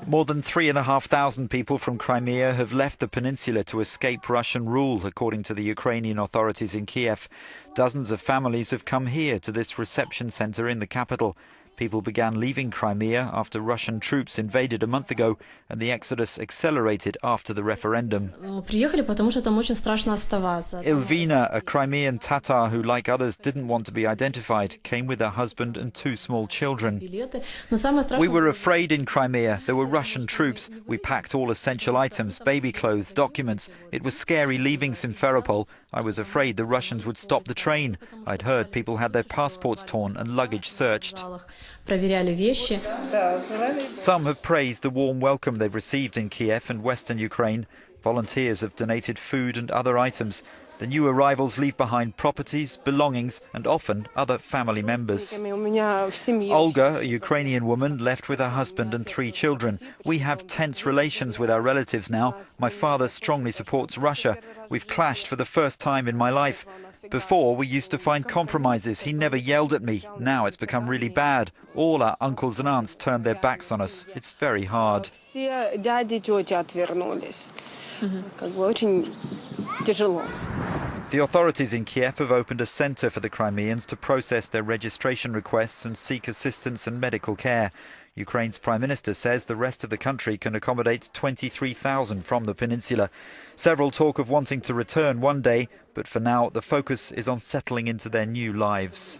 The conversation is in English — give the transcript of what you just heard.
More than 3,500 people from Crimea have left the peninsula to escape Russian rule, according to the Ukrainian authorities in Kiev. Dozens of families have come here to this reception centre in the capital. People began leaving Crimea after Russian troops invaded a month ago, and the exodus accelerated after the referendum. Ilvina, a Crimean Tatar who, like others, didn't want to be identified, came with her husband and 2 small children. We were afraid in Crimea. There were Russian troops. We packed all essential items, baby clothes, documents. It was scary leaving Simferopol. I was afraid the Russians would stop the train. I'd heard people had their passports torn and luggage searched. Some have praised the warm welcome they've received in Kiev and western Ukraine. Volunteers have donated food and other items. The new arrivals leave behind properties, belongings and often other family members. Olga, a Ukrainian woman, left with her husband and 3 children. We have tense relations with our relatives now. My father strongly supports Russia. We've clashed for the first time in my life. Before, we used to find compromises. He never yelled at me. Now it's become really bad. All our uncles and aunts turned their backs on us. It's very hard. The authorities in Kiev have opened a centre for the Crimeans to process their registration requests and seek assistance and medical care. Ukraine's Prime Minister says the rest of the country can accommodate 23,000 from the peninsula. Several talk of wanting to return one day, but for now the focus is on settling into their new lives.